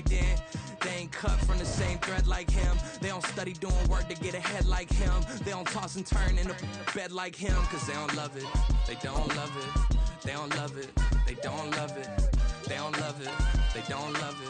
right then. They ain't cut from the same thread like him. They don't study doing work to get ahead like him. They don't toss and turn in the bed like him. Cause they don't love it, they don't love it. They don't love it, they don't love it. They don't love it, they don't love it.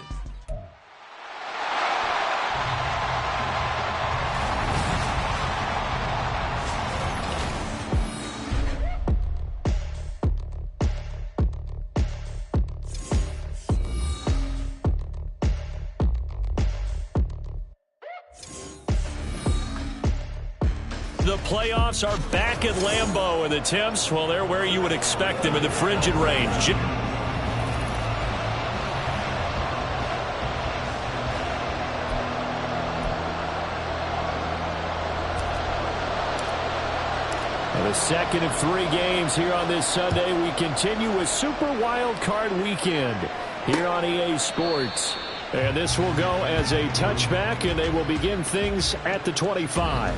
The playoffs are back at Lambeau, and the temps, well, they're where you would expect them in the frigid range. And the second of 3 games here on this Sunday. We continue with Super Wild Card Weekend here on EA Sports. And this will go as a touchback, and they will begin things at the 25.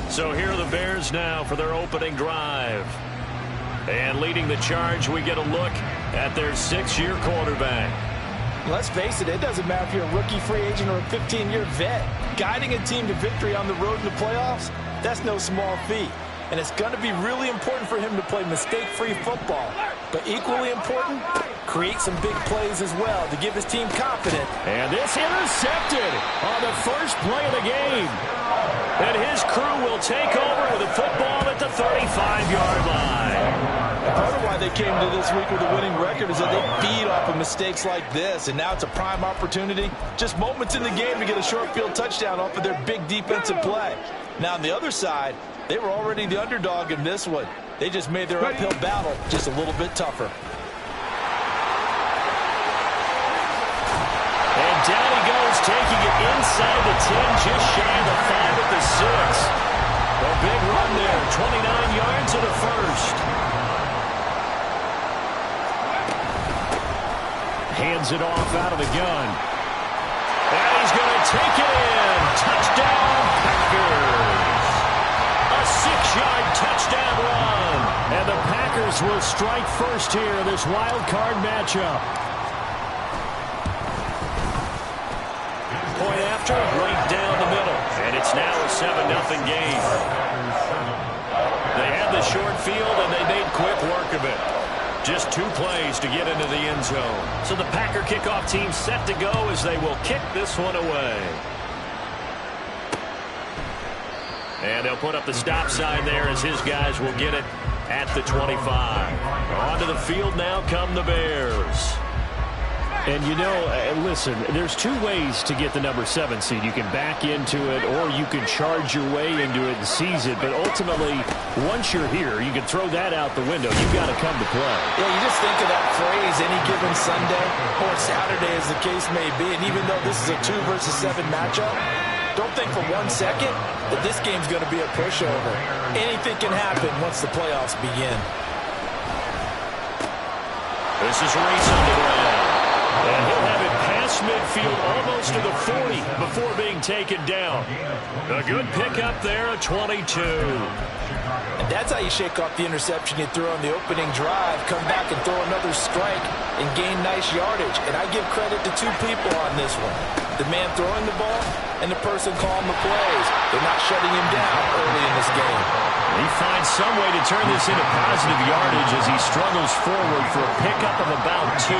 So here are the Bears now for their opening drive. And leading the charge, we get a look at their 6-year quarterback. Let's face it, it doesn't matter if you're a rookie free agent or a 15-year vet. Guiding a team to victory on the road in the playoffs, that's no small feat. And it's going to be really important for him to play mistake-free football. But equally important, create some big plays as well to give his team confidence. And this intercepted on the first play of the game. And his crew will take over with the football at the 35-yard line. Part of why they came to this week with a winning record is that they feed off of mistakes like this. And now it's a prime opportunity, just moments in the game, to get a short field touchdown off of their big defensive play. Now on the other side, they were already the underdog in this one. They just made their uphill battle just a little bit tougher. And down he goes, taking it inside the 10, just shy of the 5 at the 6. A big run there, 29 yards and a first. Hands it off out of the gun. And he's going to take it in. Touchdown, Packers. A 6-yard touchdown run. And the Packers will strike first here in this wild card matchup. Point after, right down the middle. And it's now a 7-0 game. They had the short field, and they made quick work of it. Just 2 plays to get into the end zone. So the Packer kickoff team set to go as they will kick this one away. And they'll put up the stop sign there as his guys will get it at the 25. Onto the field now come the Bears. And, you know, listen, there's 2 ways to get the number 7 seed. You can back into it, or you can charge your way into it and seize it. But ultimately, once you're here, you can throw that out the window. You've got to come to play. Yeah, you just think of that phrase, any given Sunday or Saturday as the case may be. And even though this is a 2 versus 7 matchup, don't think for 1 second that this game's going to be a pushover. Anything can happen once the playoffs begin. This is Reese on the ground. And he'll have it past midfield almost to the 40 before being taken down. A good pickup there, a 22. And that's how you shake off the interception you threw on the opening drive, come back and throw another strike and gain nice yardage. And I give credit to 2 people on this one. The man throwing the ball and the person calling the plays. They're not shutting him down early in this game. He finds some way to turn this into positive yardage as he struggles forward for a pickup of about 2.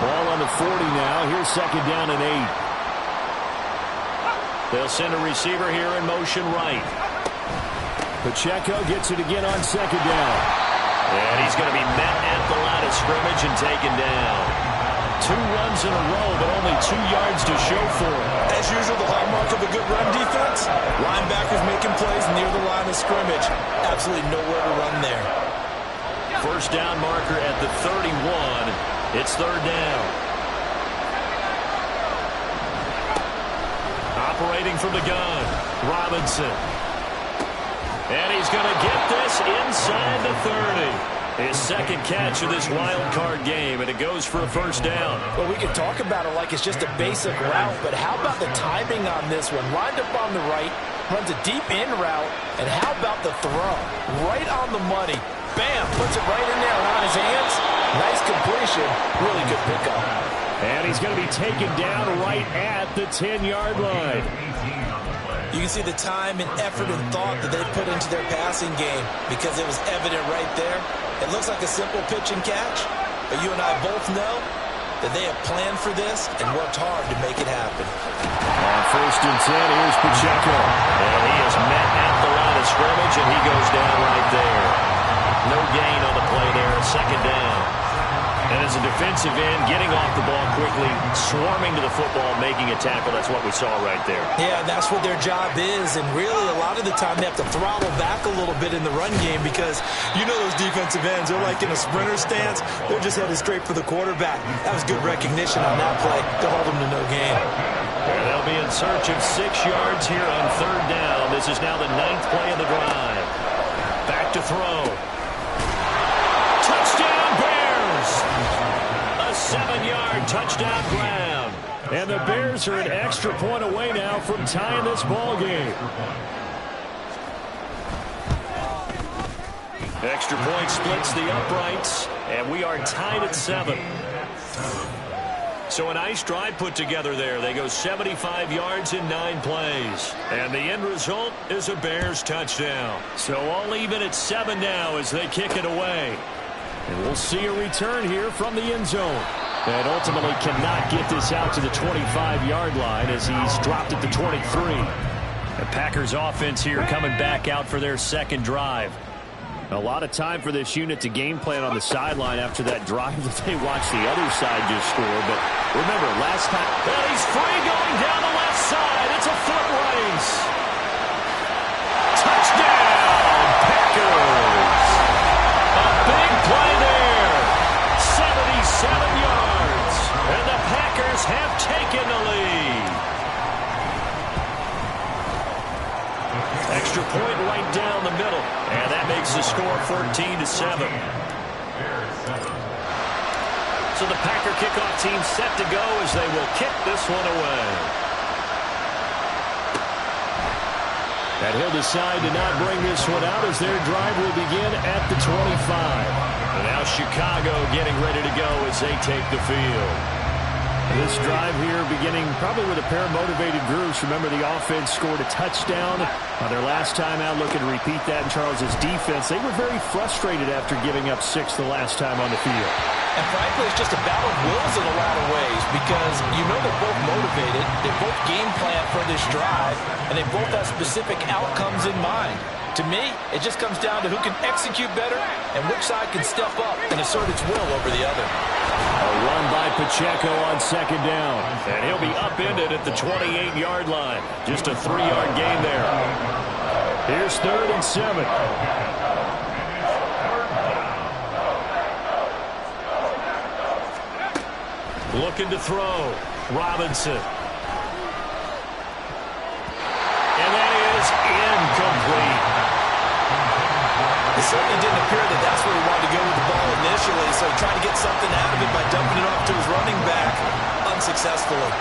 Ball on the 40 now. Here's 2nd down and 8. They'll send a receiver here in motion right. Pacheco gets it again on 2nd down. And he's going to be met at the line of scrimmage and taken down. 2 runs in a row, but only 2 yards to show for it. As usual, the hallmark of a good run defense, linebackers making plays near the line of scrimmage. Absolutely nowhere to run there. First down marker at the 31. It's 3rd down. Operating from the gun, Robinson. And he's going to get this inside the 30. His 2nd catch of this wild card game, and it goes for a first down. Well, we can talk about it like it's just a basic route, but how about the timing on this one? Lined up on the right, runs a deep in route, and how about the throw? Right on the money. Bam, puts it right in there on his hands. Nice completion. Really good pickup. And he's going to be taken down right at the 10-yard line. You can see the time and effort and thought that they put into their passing game because it was evident right there. It looks like a simple pitch and catch, but you and I both know that they have planned for this and worked hard to make it happen. On 1st and 10, here's Pacheco. And he is met at the line of scrimmage, and he goes down right there. No gain on the play there, 2nd down. And as a defensive end, getting off the ball quickly, swarming to the football, making a tackle, that's what we saw right there. Yeah, that's what their job is, and really a lot of the time they have to throttle back a little bit in the run game because you know those defensive ends, they're like in a sprinter stance, they're just headed straight for the quarterback. That was good recognition on that play to hold them to no gain. And they'll be in search of 6 yards here on 3rd down. This is now the 9th play of the drive. Back to throw. Touchdown, Bears! A 7-yard touchdown ground. And the Bears are an extra point away now from tying this ball game. Extra point splits the uprights, and we are tied at 7. So a nice drive put together there. They go 75 yards in 9 plays. And the end result is a Bears touchdown. So all even at 7 now as they kick it away. And we'll see a return here from the end zone. And ultimately cannot get this out to the 25-yard line as he's dropped at the 23. The Packers offense here coming back out for their 2nd drive. A lot of time for this unit to game plan on the sideline after that drive that they watched the other side just score. But remember, last time, well, he's free going down the left side. It's a foot race. Touchdown, Packers. A big play there. 77 yards. And the Packers have taken the lead. Extra point right down the middle. And that makes the score 14-7. So the Packer kickoff team set to go as they will kick this one away. And he'll decide to not bring this one out as their drive will begin at the 25. And now Chicago getting ready to go as they take the field. This drive here beginning probably with a pair of motivated groups. Remember, the offense scored a touchdown on their last time out. Looking to repeat that in Charles's defense. They were very frustrated after giving up 6 the last time on the field. And frankly, it's just a battle of wills in a lot of ways because you know they're both motivated, they both game plan for this drive, and they both have specific outcomes in mind. To me, it just comes down to who can execute better and which side can step up and assert its will over the other. A run by Pacheco on 2nd down. And he'll be upended at the 28-yard line. Just a 3-yard gain there. Here's 3rd and 7. Looking to throw. Robinson. And that is incomplete. It certainly didn't appear that that's where he wanted to go with the ball initially, so he tried to get something out of it by dumping it off to his running back unsuccessfully.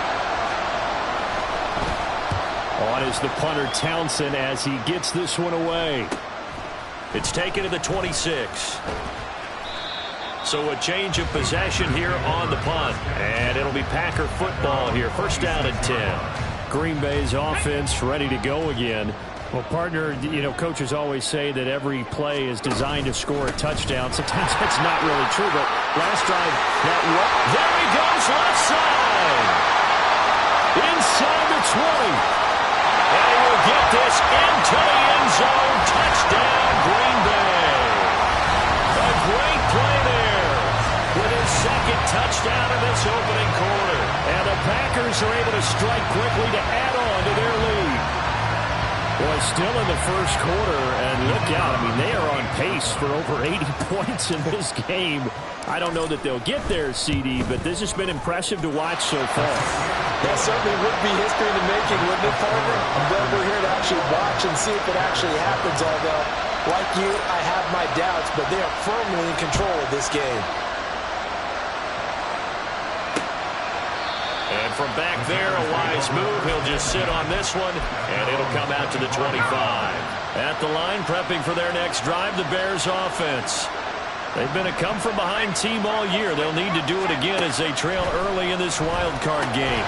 On is the punter Townsend as he gets this one away. It's taken to the 26. So a change of possession here on the punt. And it'll be Packer football here. 1st down and 10. Green Bay's offense ready to go again. Well, partner, you know, coaches always say that every play is designed to score a touchdown. Sometimes that's not really true, but last drive, there he goes, left side. Inside the 20. And he will get this into the end zone. Touchdown, Green Bay. A great play there with his 2nd touchdown of this opening quarter. And the Packers are able to strike quickly to add on to their lead. Boy, still in the 1st quarter, and look out. I mean, they are on pace for over 80 points in this game. I don't know that they'll get there, CD, but this has been impressive to watch so far. That certainly would be history in the making, wouldn't it, partner? I'm glad we're here to actually watch and see if it actually happens, although, like you, I have my doubts, but they are firmly in control of this game. And from back there, a wise move. He'll just sit on this one, and it'll come out to the 25. At the line, prepping for their next drive, the Bears offense. They've been a come-from-behind team all year. They'll need to do it again as they trail early in this wild card game.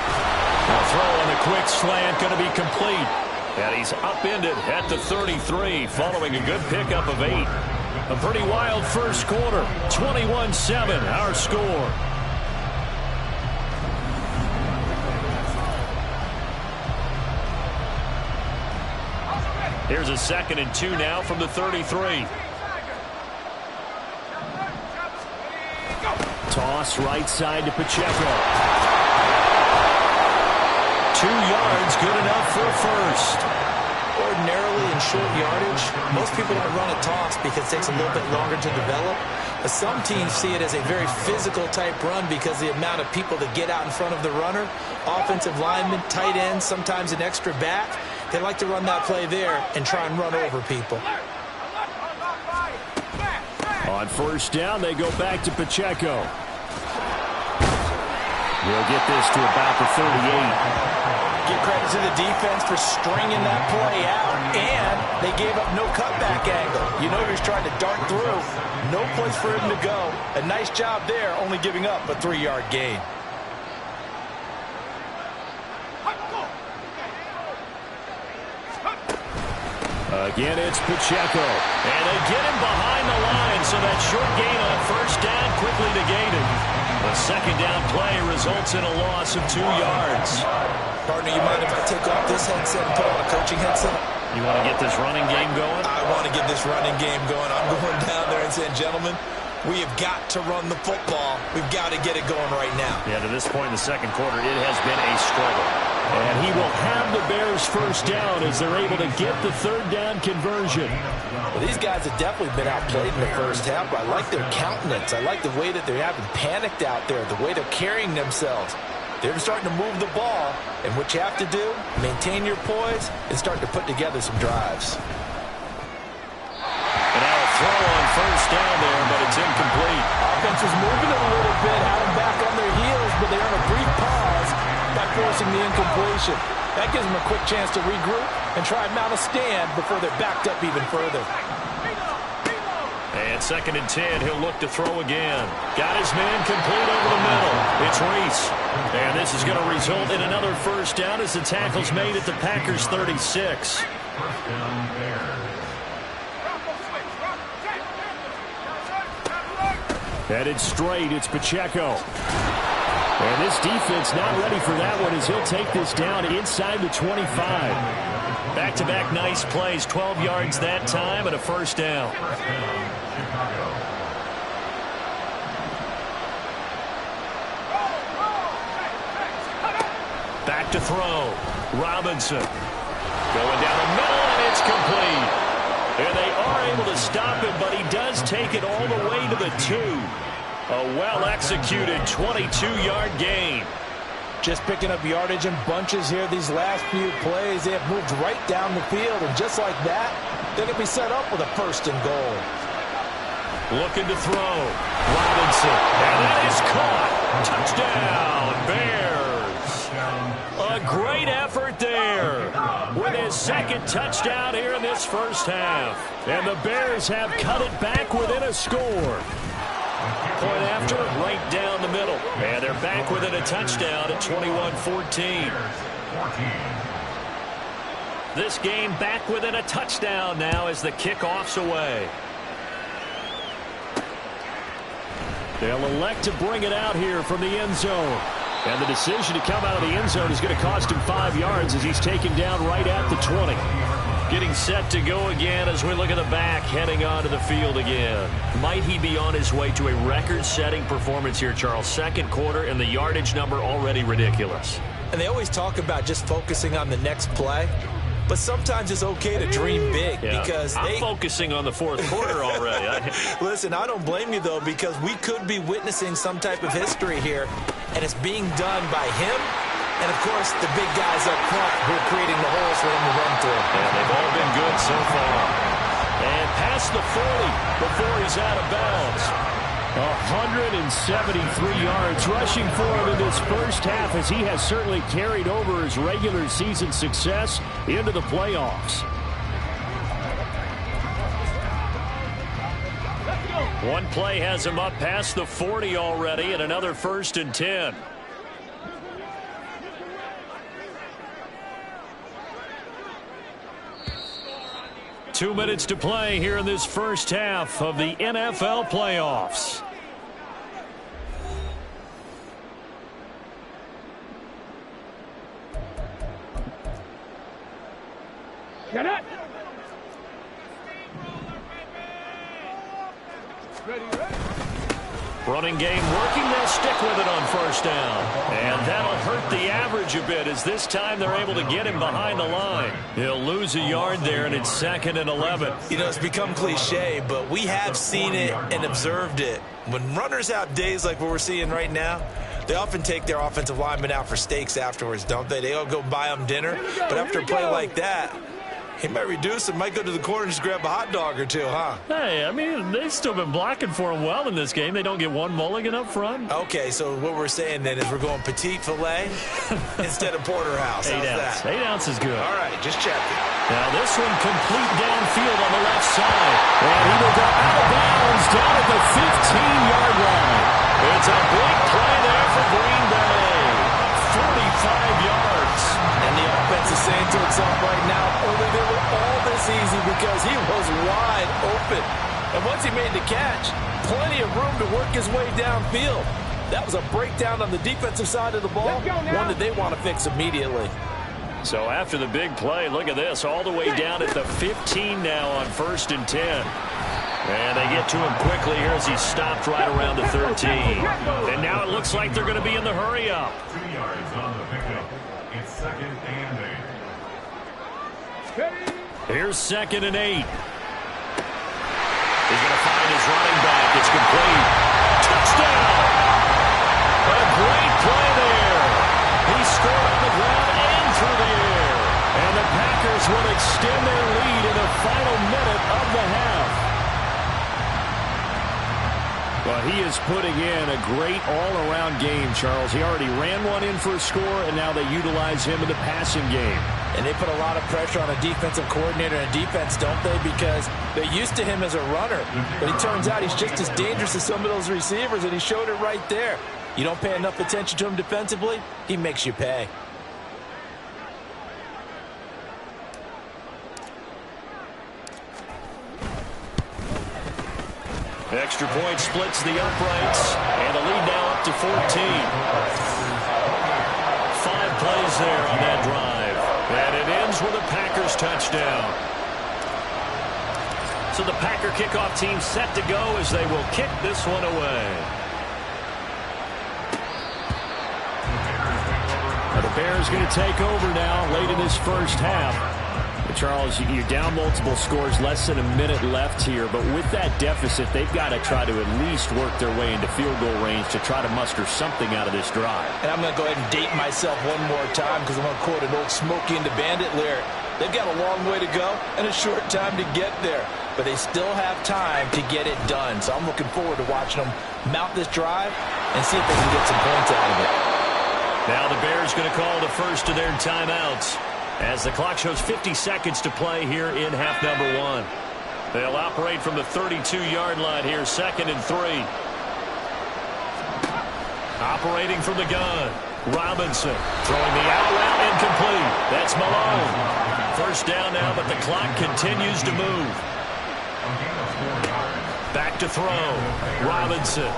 A throw on the quick slant going to be complete. And he's upended at the 33 following a good pickup of 8. A pretty wild first quarter. 21-7 our score. Here's a 2nd and 2 now from the 33. Toss right side to Pacheco. 2 yards, good enough for a first. Ordinarily in short yardage, most people don't run a toss because it takes a little bit longer to develop. But some teams see it as a very physical type run because the amount of people that get out in front of the runner, offensive linemen, tight ends, sometimes an extra back. They like to run that play there and try and run over people. On first down, they go back to Pacheco. He'll get this to about the 38. Give credit to the defense for stringing that play out, and they gave up no cutback angle. You know he's trying to dart through. No place for him to go. A nice job there, only giving up a 3-yard gain. Again, it's Pacheco. And they get him behind the line, so that short gain on first down quickly negated. The second down play results in a loss of 2 yards. Partner, you mind if I take off this headset and put on a coaching headset? You want to get this running game going? I want to get this running game going. I'm going down there and saying, gentlemen, we have got to run the football. We've got to get it going right now. Yeah, to this point in the second quarter, it has been a struggle. And he will have the Bears first down as they're able to get the 3rd down conversion. Well, these guys have definitely been outplayed in the first half. I like their countenance. I like the way that they haven't panicked out there, the way they're carrying themselves. They're starting to move the ball, and what you have to do, maintain your poise and start to put together some drives. And now a throw on first down there, but it's incomplete. Offense is moving it a little bit, had them back on their heels, but they earn a brief pause by forcing the incompletion. That gives them a quick chance to regroup and try and mount a stand before they're backed up even further. And 2nd and 10, he'll look to throw again. Got his man complete over the middle. It's Reese. And this is going to result in another first down as the tackle's made at the Packers' 36. Headed straight, it's Pacheco. And this defense not ready for that one as he'll take this down inside the 25. Back-to-back nice plays, 12 yards that time and a first down. Back to throw. Robinson. Going down the middle, and it's complete. And they are able to stop him, but he does take it all the way to the 2. A well-executed 22-yard gain. Just picking up yardage in bunches here these last few plays. They have moved right down the field, and just like that, they're going to be set up with a 1st and goal. Looking to throw. Robinson. And that is caught. Touchdown, Bears. A great effort there with his 2nd touchdown here in this first half. And the Bears have cut it back within a score. Point after, right down the middle. And they're back within a touchdown at 21-14. This game back within a touchdown now as the kickoff's away. They'll elect to bring it out here from the end zone. And the decision to come out of the end zone is going to cost him 5 yards as he's taken down right at the 20. Getting set to go again as we look at the back, heading onto the field again. Might he be on his way to a record-setting performance here, Charles? Second quarter and the yardage number already ridiculous. And they always talk about just focusing on the next play. But sometimes it's okay to dream big because I'm focusing on the 4th quarter already. Listen, I don't blame you, though, because we could be witnessing some type of history here, and it's being done by him and, of course, the big guys up front who are creating the holes for him to run through. And they've all been good so far. And past the 40 before he's out of bounds. 173 yards rushing for him in this first half as he has certainly carried over his regular season success into the playoffs. Let's go. One play has him up past the 40 already, and another 1st and 10. Two minutes to play here in this first half of the NFL playoffs. Get it. Running game working. They'll stick with it on 1st down. And that'll hurt the average a bit as this time they're able to get him behind the line. He'll lose a yard there, and it's 2nd and 11. You know, it's become cliche, but we have seen it and observed it. When runners have days like what we're seeing right now, they often take their offensive linemen out for steaks afterwards, don't they? They all go buy them dinner. But after a play like that, he might reduce it, might go to the corner and just grab a hot dog or two, huh? Hey, I mean, they've still been blocking for him well in this game. They don't get one mulligan up front. Okay, so what we're saying then is we're going petite filet instead of porterhouse. How's that? 8 ounce is good. All right, just checking. Now this one complete downfield on the left side. And he will go out of bounds down at the 15-yard line. It's a big play there for Green Bay. 45 yards. And the offense is saying to itself right now, only they were all this easy because he was wide open. And once he made the catch, plenty of room to work his way downfield. That was a breakdown on the defensive side of the ball, one that they want to fix immediately. So after the big play, look at this, all the way down at the 15 now on 1st and 10. And they get to him quickly here as he stopped right around the 13. And now it looks like they're going to be in the hurry-up. 2 yards on the pickup. It's 2nd and 8. Here's 2nd and 8. He's going to find his running back. It's complete. Touchdown! A great play there. He scored on the ground and through the air. And the Packers will extend their lead in the final minute of the half. Well, he is putting in a great all-around game, Charles. He already ran one in for a score, and now they utilize him in the passing game. And they put a lot of pressure on a defensive coordinator and defense, don't they? Because they're used to him as a runner. But it turns out he's just as dangerous as some of those receivers, and he showed it right there. You don't pay enough attention to him defensively, he makes you pay. Extra point splits the uprights, and the lead now up to 14. 5 plays there on that drive, and it ends with a Packers touchdown. So the Packer kickoff team set to go as they will kick this one away. Now the Bears going to take over now late in this first half. Charles, you're down multiple scores, less than a minute left here, but with that deficit, they've got to try to at least work their way into field goal range to try to muster something out of this drive. And I'm going to go ahead and date myself one more time because I'm going to quote an old Smokey and the Bandit lyric. They've got a long way to go and a short time to get there, but they still have time to get it done. So I'm looking forward to watching them mount this drive and see if they can get some points out of it. Now the Bears going to call the first of their timeouts, as the clock shows 50 seconds to play here in half number 1. They'll operate from the 32-yard line here, 2nd and 3. Operating from the gun, Robinson throwing the out route incomplete. That's Malone. First down now, but the clock continues to move. Back to throw, Robinson.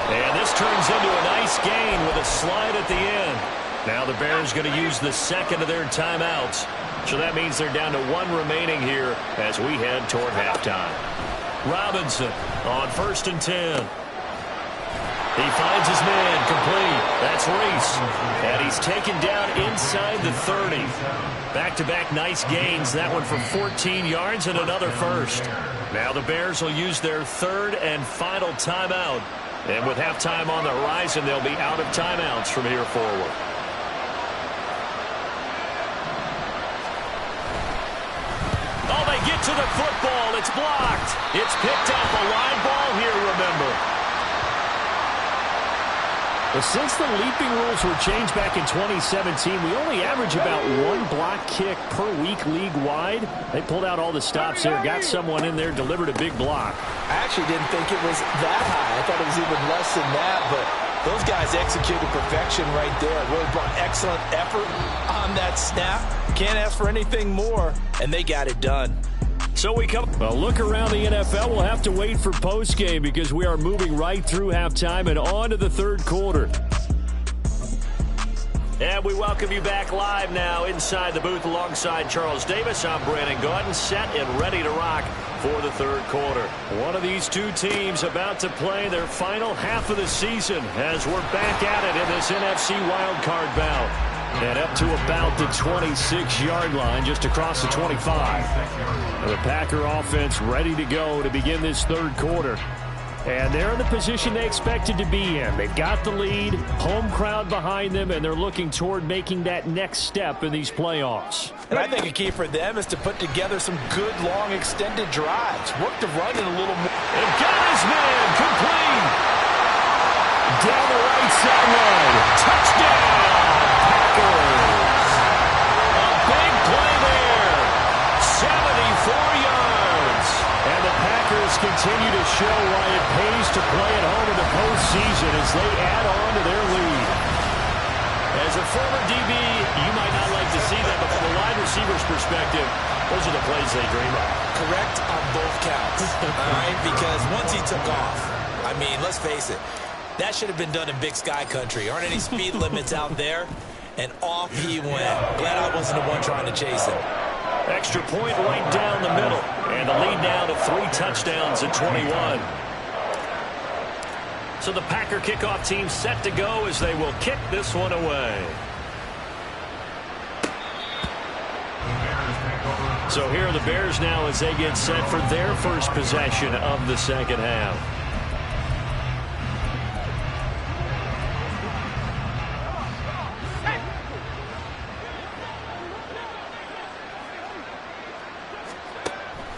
And this turns into a nice gain with a slide at the end. Now the Bears going to use the second of their timeouts. So that means they're down to 1 remaining here as we head toward halftime. Robinson on 1st and 10. He finds his man complete. That's Reese. And he's taken down inside the 30. Back-to-back nice gains. That one for 14 yards and another first. Now the Bears will use their 3rd and final timeout. And with halftime on the horizon, they'll be out of timeouts from here forward. Oh, they get to the football. It's blocked. It's picked up. A line ball here, remember. Well, since the leaping rules were changed back in 2017, we only average about 1 block kick per week league-wide. They pulled out all the stops there, got someone in there, delivered a big block. I actually didn't think it was that high. I thought it was even less than that, but those guys executed perfection right there. Really brought excellent effort on that snap. Can't ask for anything more, and they got it done. So we come. Well, look around the NFL. We'll have to wait for postgame because we are moving right through halftime and on to the third quarter. And we welcome you back live now inside the booth alongside Charles Davis. I'm Brandon Gaudin, set and ready to rock for the third quarter. One of these two teams about to play their final half of the season as we're back at it in this NFC wildcard bout. And up to about the 26-yard line, just across the 25. The Packer offense ready to go to begin this third quarter. And they're in the position they expected to be in. They've got the lead, home crowd behind them, and they're looking toward making that next step in these playoffs. And I think a key for them is to put together some good, long, extended drives. Work the run in a little more. And got his man complete. Down the right sideline. Touchdown, Packers. A big play there. 74 yards. And the Packers continue to show why it pays to play at home in the postseason as they add on to their lead. As a former DB, you might not like to see that, but from a wide receiver's perspective, those are the plays they dream of. Correct on both counts, all right? Because once he took off, I mean, let's face it, that should have been done in Big Sky Country. Aren't any speed limits out there? And off he went. Glad I wasn't the one trying to chase him. Extra point right down the middle. And the lead now to 3 touchdowns at 21. So the Packer kickoff team set to go as they will kick this one away. So here are the Bears now as they get set for their first possession of the second half.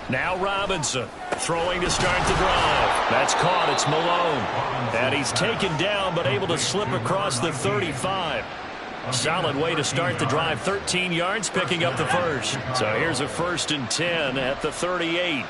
Now Robinson throwing to start the drive. That's caught. It's Malone. And he's taken down but able to slip across the 35. Solid way to start the drive. 13 yards, picking up the first. So here's a 1st and 10 at the 38.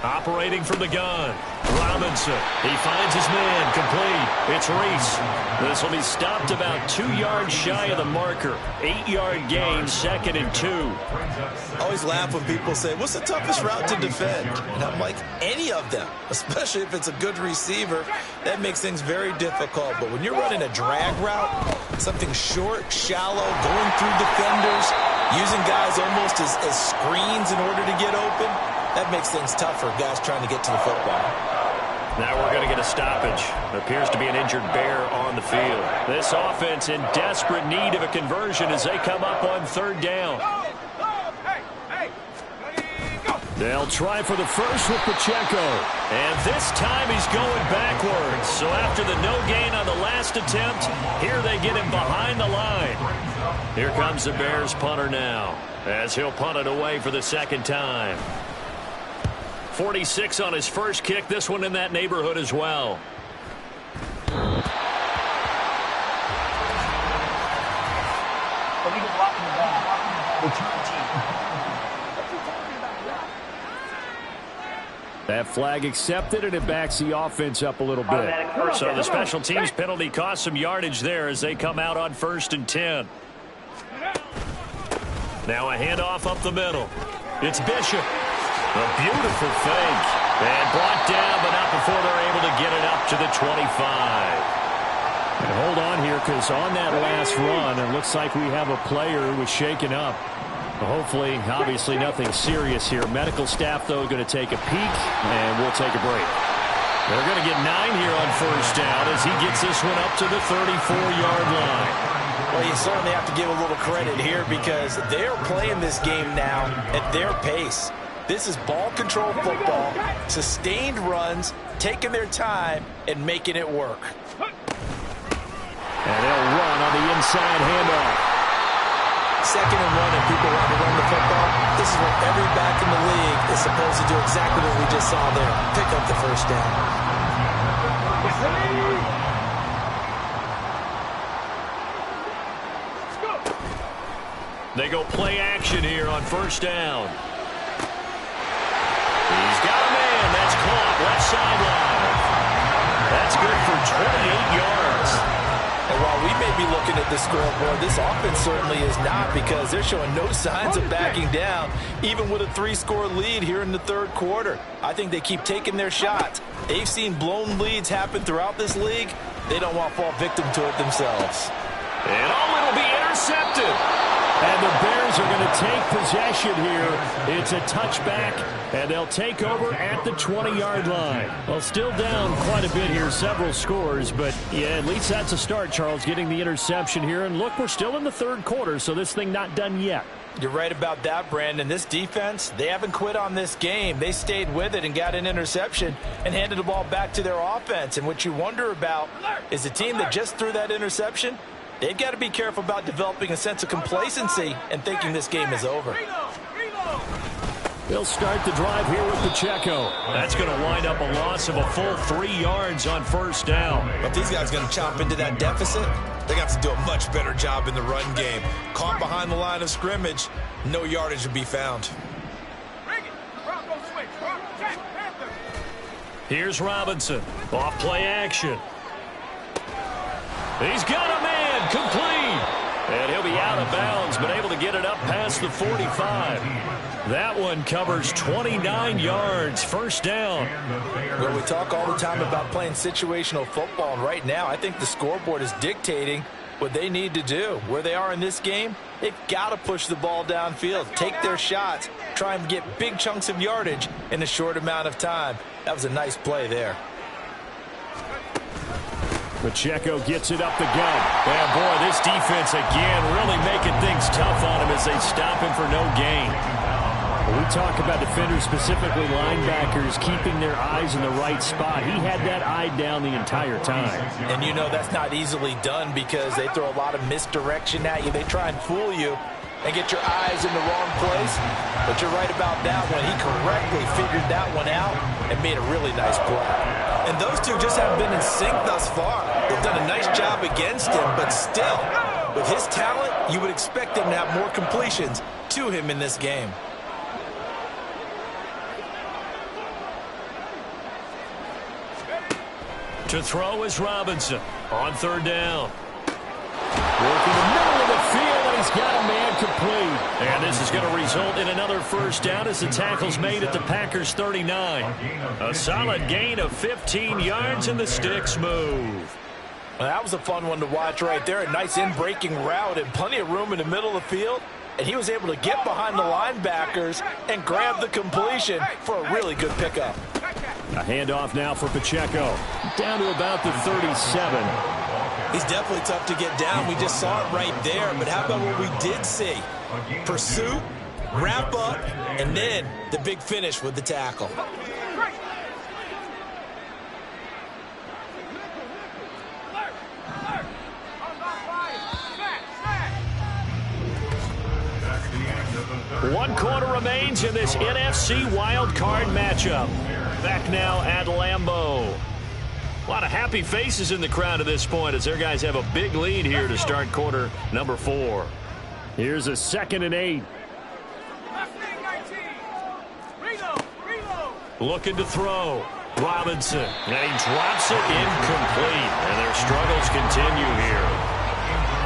Operating from the gun. Robinson. He finds his man. Complete. It's Reese. This will be stopped about 2 yards shy of the marker. 8-yard gain, 2nd and 2. I always laugh when people say, what's the toughest route to defend? And I'm like, any of them, especially if it's a good receiver. That makes things very difficult. But when you're running a drag route, something short, shallow, going through defenders, using guys almost as screens in order to get open, that makes things tough for guys trying to get to the football. Now we're going to get a stoppage. It appears to be an injured Bear on the field. This offense in desperate need of a conversion as they come up on 3rd down. They'll try for the first with Pacheco. And this time he's going backwards. So after the no gain on the last attempt, here they get him behind the line. Here comes the Bears punter now as he'll punt it away for the 2nd time. 46 on his first kick. This one in that neighborhood as well. That flag accepted, and it backs the offense up a little bit. So the special teams penalty cost some yardage there as they come out on 1st and 10. Now a handoff up the middle. It's Bishop. A beautiful fake. And brought down, but not before they're able to get it up to the 25. And hold on here, because on that last run, it looks like we have a player who was shaken up. Hopefully, obviously nothing serious here. Medical staff, though, going to take a peek, and we'll take a break. They're going to get 9 here on 1st down as he gets this one up to the 34-yard line. Well, you certainly have to give a little credit here because they're playing this game now at their pace. This is ball control football, sustained runs, taking their time, and making it work. And they'll run on the inside handoff. 2nd and 1 and people want to run the football. This is what every back in the league is supposed to do, exactly what we just saw there. Pick up the 1st down. They go play action here on first down. He's got a man. That's caught. Left sideline. That's good for 28 yards. And while we may be looking at the scoreboard, this offense certainly is not, because they're showing no signs of backing down, even with a 3-score lead here in the third quarter. I think they keep taking their shots. They've seen blown leads happen throughout this league. They don't want to fall victim to it themselves. And it'll be intercepted. And the Bears are going to take possession here. It's a touchback, and they'll take over at the 20-yard line. Well, still down quite a bit here, several scores, but yeah, at least that's a start, Charles, getting the interception here. And look, we're still in the third quarter, so this thing not done yet. You're right about that, Brandon. This defense, they haven't quit on this game. They stayed with it and got an interception and handed the ball back to their offense. And what you wonder about is the team that just threw that interception, they've got to be careful about developing a sense of complacency and thinking this game is over. They'll start the drive here with Pacheco. That's going to wind up a loss of a full 3 yards on first down. But these guys are going to chomp into that deficit. They're going to have to do a much better job in the run game. Caught behind the line of scrimmage, no yardage to be found. Here's Robinson. Off play action. He's got a man, complete. And he'll be out of bounds, but able to get it up past the 45. That one covers 29 yards, first down. Well, we talk all the time about playing situational football, and right now I think the scoreboard is dictating what they need to do. Where they are in this game, they've got to push the ball downfield, take their shots, try and get big chunks of yardage in a short amount of time. That was a nice play there. Pacheco gets it up the gut. And boy, this defense again really making things tough on him as they stop him for no gain. We talk about defenders, specifically linebackers, keeping their eyes in the right spot. He had that eye down the entire time. And you know that's not easily done because they throw a lot of misdirection at you. They try and fool you and get your eyes in the wrong place. But you're right about that one. He correctly figured that one out and made a really nice play. And those two just haven't been in sync thus far. They've done a nice job against him, but still, with his talent, you would expect him to have more completions to him in this game. To throw is Robinson on third down. Working the middle of the field, and he's got a man complete. And this is going to result in another first down as the tackle's made at the Packers' 39. A solid gain of 15 yards, and the sticks move. Well, that was a fun one to watch right there. A nice in-breaking route and plenty of room in the middle of the field. And he was able to get behind the linebackers and grab the completion for a really good pickup. A handoff now for Pacheco. Down to about the 37. He's definitely tough to get down. We just saw it right there. But how about what we did see? Pursuit, wrap up, and then the big finish with the tackle. One quarter remains in this NFC wildcard matchup. Back now at Lambeau. A lot of happy faces in the crowd at this point as their guys have a big lead here to start quarter number 4. Here's a 2nd and 8. Looking to throw. Robinson. And he drops it incomplete. And their struggles continue here.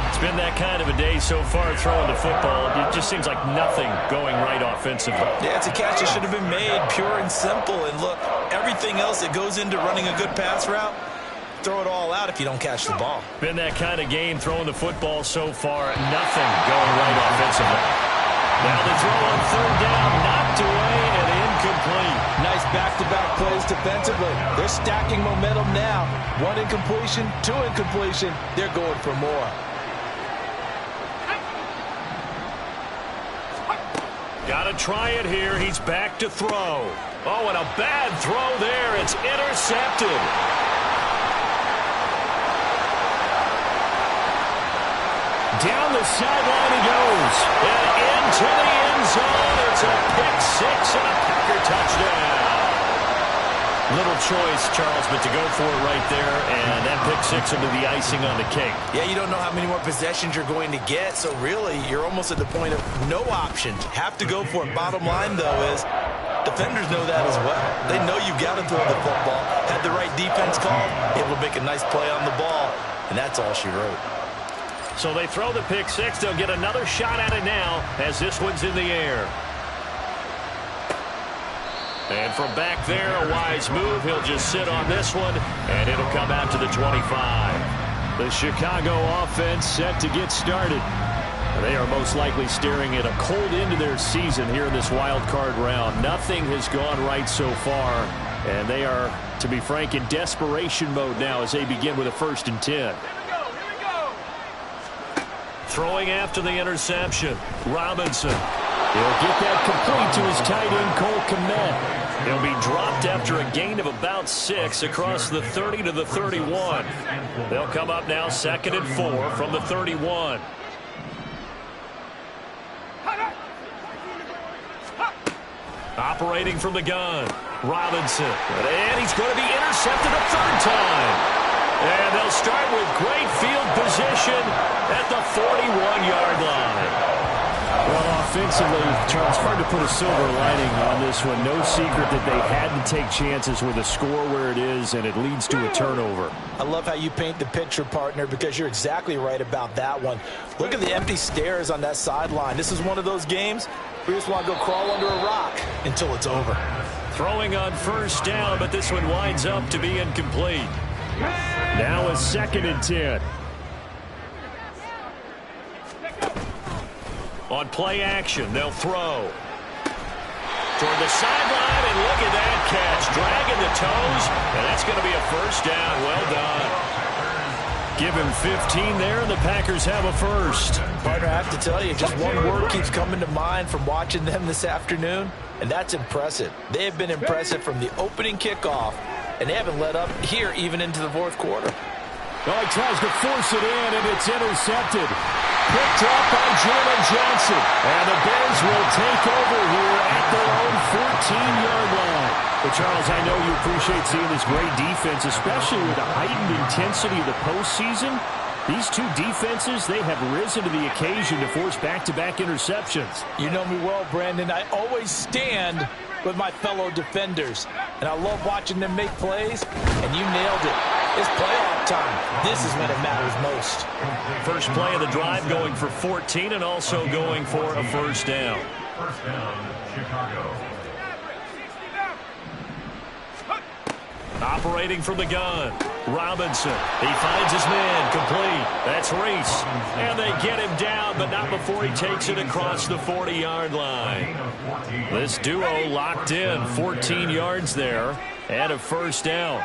It's been that kind of a day so far throwing the football. It just seems like nothing going right offensively. Yeah, it's a catch that should have been made, pure and simple. And look, everything else that goes into running a good pass route, throw it all out if you don't catch the ball. Been that kind of game throwing the football so far. Nothing going right offensively. Now the throw on third down, knocked away and incomplete. Nice back-to-back plays defensively. They're stacking momentum now. 1 incompletion, 2 incompletion. They're going for more. Got to try it here. He's back to throw. Oh, and a bad throw there. It's intercepted. Down the sideline he goes. And into the end zone. It's a pick 6 and a Packer touchdown. Little choice, Charles, but to go for it right there, and that pick six will be the icing on the cake. Yeah, you don't know how many more possessions you're going to get, so really you're almost at the point of no options. Have to go for it. Bottom line, though, is defenders know that as well. They know you've got to throw the football. Had the right defense called, able to make a nice play on the ball, and that's all she wrote. So they throw the pick six. They'll get another shot at it now as this one's in the air. And from back there, a wise move. He'll just sit on this one, and it'll come out to the 25. The Chicago offense set to get started. They are most likely staring at a cold end to their season here in this wild card round. Nothing has gone right so far, and they are, to be frank, in desperation mode now as they begin with a 1st and 10. Throwing after the interception, Robinson. He'll get that complete to his tight end, Cole Kmet. He'll be dropped after a gain of about 6 across the 30 to the 31. They'll come up now 2nd and 4 from the 31. Operating from the gun, Robinson. And he's going to be intercepted a 3rd time. And they'll start with great field position at the 41-yard line. Well, offensively, Charles, hard to put a silver lining on this one. No secret that they had to take chances with a score where it is, and it leads to a turnover. I love how you paint the picture, partner, because you're exactly right about that one. Look at the empty stares on that sideline. This is one of those games where you just want to go crawl under a rock until it's over. Throwing on 1st down, but this one winds up to be incomplete. Now a 2nd and 10. On play action, they'll throw. Toward the sideline, and look at that catch. Dragging the toes, and that's going to be a 1st down. Well done. Give him 15 there, and the Packers have a 1st. Partner, I have to tell you, just one word keeps coming to mind from watching them this afternoon, and that's impressive. They have been impressive from the opening kickoff, and they haven't let up here even into the 4th quarter. Oh, he tries to force it in, and it's intercepted. Picked up by Jalen Johnson. And the Bears will take over here at their own 14-yard line. But, Charles, I know you appreciate seeing this great defense, especially with the heightened intensity of the postseason. These two defenses, they have risen to the occasion to force back-to-back interceptions. You know me well, Brandon. I always stand with my fellow defenders. And I love watching them make plays, and you nailed it. It's playoff time. This is when it matters most. First play of the drive going for 14 and also going for a 1st down. 1st down, Chicago. Operating from the gun, Robinson. He finds his man, complete. That's Reese. And they get him down, but not before he takes it across the 40-yard line. This duo locked in, 14 yards there, and a 1st down.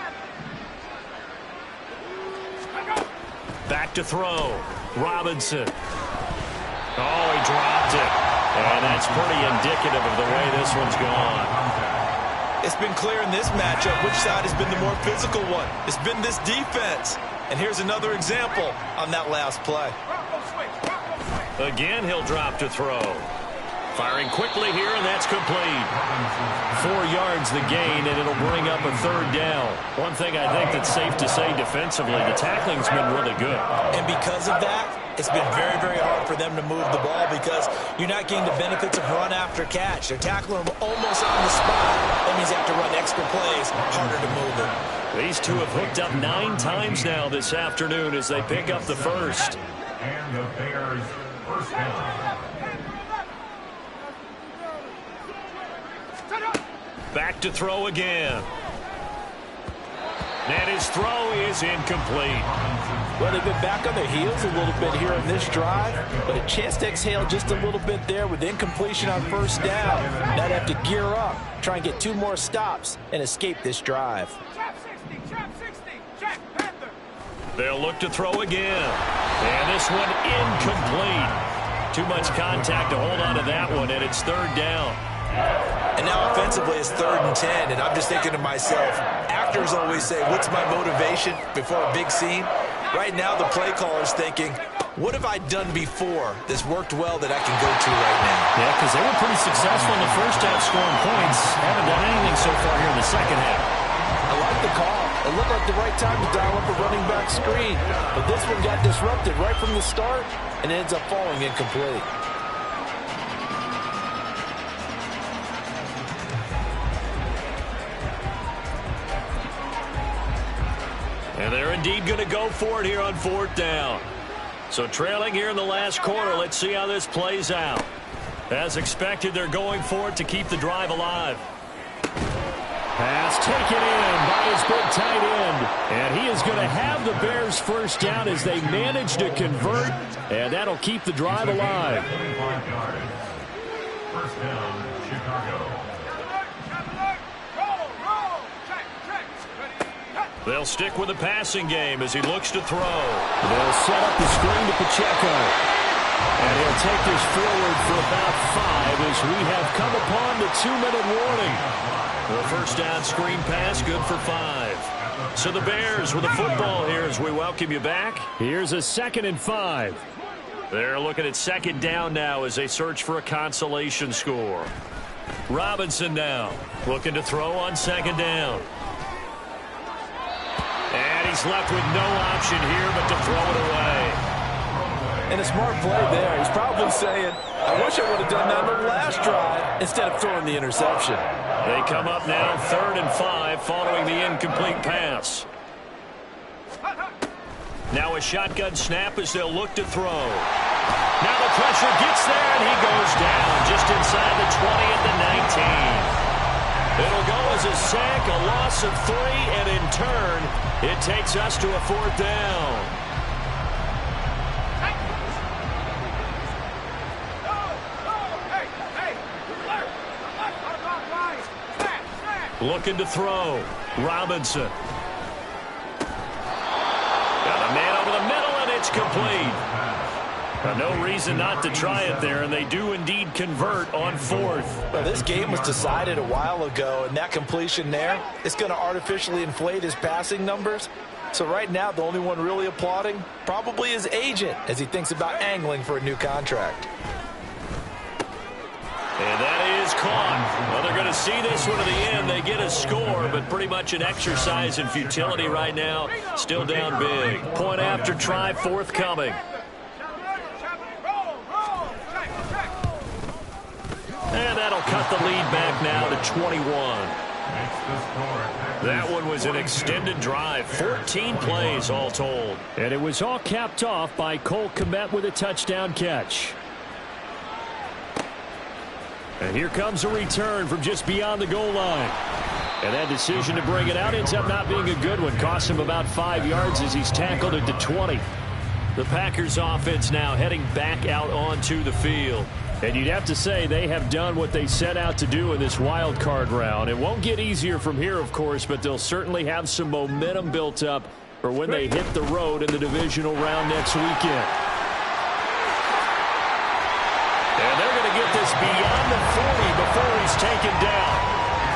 Back to throw, Robinson. Oh, he dropped it. And that's pretty indicative of the way this one's gone. It's been clear in this matchup which side has been the more physical one. It's been this defense. And here's another example on that last play. Again, he'll drop to throw. Firing quickly here, and that's complete. 4 yards the gain, and it'll bring up a 3rd down. One thing I think that's safe to say defensively, the tackling's been really good. And because of that, it's been very, very hard for them to move the ball because you're not getting the benefits of run after catch. They're tackling them almost on the spot. That means you have to run extra plays, harder to move it. These two have hooked up 9 times now this afternoon as they pick up the 1st. And the Bears' 1st down. Back to throw again. And his throw is incomplete. Well, they've been back on their heels a little bit here in this drive, but a chance to exhale just a little bit there with incompletion on 1st down. Now they have to gear up, try and get 2 more stops, and escape this drive. They'll look to throw again. And this one incomplete. Too much contact to hold on to that one, and it's 3rd down. And now offensively it's 3rd and 10, and I'm just thinking to myself, actors always say, what's my motivation before a big scene? Right now the play caller's thinking, what have I done before that's worked well that I can go to right now? Yeah, because they were pretty successful in the 1st half scoring points. Haven't done anything so far here in the 2nd half. the call. It looked like the right time to dial up a running back screen. But this one got disrupted right from the start and ends up falling incomplete. And they're indeed going to go for it here on 4th down. So trailing here in the last quarter, let's see how this plays out. As expected, they're going for it to keep the drive alive. Pass taken in by his big tight end. And he is going to have the Bears first down as they manage to convert. And that'll keep the drive alive. First down, Chicago. They'll stick with the passing game as he looks to throw. They'll set up the screen to Pacheco. And he'll take this forward for about 5 as we have come upon the 2-minute warning. The first down screen pass, good for 5. So the Bears with the football here as we welcome you back. Here's a 2nd and 5. They're looking at 2nd down now as they search for a consolation score. Robinson now looking to throw on 2nd down. And he's left with no option here but to throw it away. And a smart play there. He's probably saying, I wish I would have done that on the last drive instead of throwing the interception. They come up now 3rd and 5 following the incomplete pass. Now a shotgun snap as they'll look to throw. Now the pressure gets there and he goes down just inside the 20 at the 19. It'll go as a sack, a loss of 3, and in turn, it takes us to a 4th down. Looking to throw. Robinson. Got a man over the middle, and it's complete. No reason not to try it there, and they do indeed convert on 4th. Well, this game was decided a while ago, and that completion there is going to artificially inflate his passing numbers. So right now, the only one really applauding probably his agent as he thinks about angling for a new contract. And that is caught. Well, they're going to see this one to the end. They get a score, but pretty much an exercise in futility right now. Still down big. Point after try forthcoming. And that'll cut the lead back now to 21. That one was an extended drive. 14 plays all told. And it was all capped off by Cole Kmet with a touchdown catch. And here comes a return from just beyond the goal line. And that decision to bring it out ends up not being a good one. Costs him about 5 yards as he's tackled it to 20. The Packers offense now heading back out onto the field. And you'd have to say they have done what they set out to do in this wild card round. It won't get easier from here, of course, but they'll certainly have some momentum built up for when they hit the road in the divisional round next weekend. And they're going to get this beyond the 40 before he's taken down.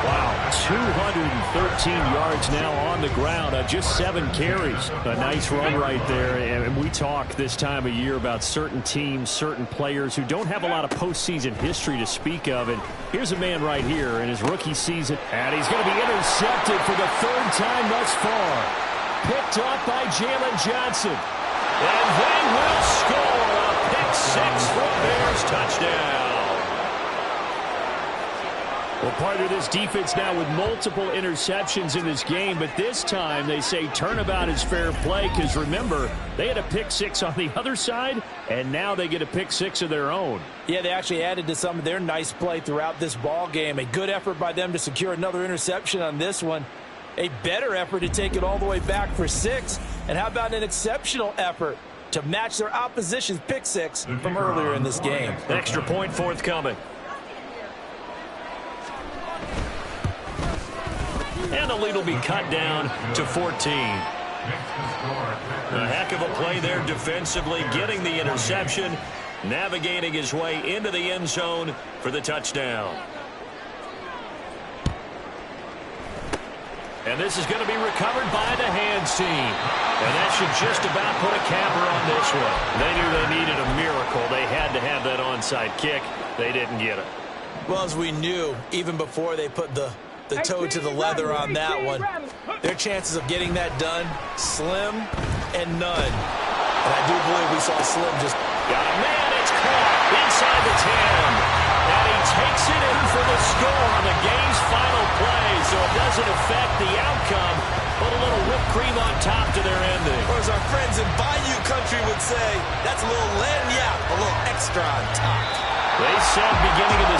Wow, 213 yards now on the ground on just 7 carries. A nice run right there. And we talk this time of year about certain teams, certain players who don't have a lot of postseason history to speak of. And here's a man right here in his rookie season. And he's going to be intercepted for the 3rd time thus far. Picked up by Jalen Johnson. And they will score a pick 6 for a Bears touchdown. Well, part of this defense now with multiple interceptions in this game, but this time they say turnabout is fair play because, remember, they had a pick 6 on the other side, and now they get a pick 6 of their own. Yeah, they actually added to some of their nice play throughout this ball game. A good effort by them to secure another interception on this one. A better effort to take it all the way back for 6. And how about an exceptional effort to match their opposition's pick 6 from earlier in this game? Extra point forthcoming. And the lead will be cut down to 14. A heck of a play there defensively, getting the interception, navigating his way into the end zone for the touchdown. And this is going to be recovered by the hands team. And that should just about put a capper on this one. They knew they needed a miracle. They had to have that onside kick. They didn't get it. Well, as we knew, even before they put the the toe to the leather on that one. Their chances of getting that done, slim and none. And I do believe we saw Slim just... Got a man, it's caught inside the 10. And he takes it in for the score on the game's final play. So it doesn't affect the outcome, but a little whipped cream on top to their ending. Or as our friends in Bayou Country would say, that's a little lagniappe, a little extra on top. They said beginning of the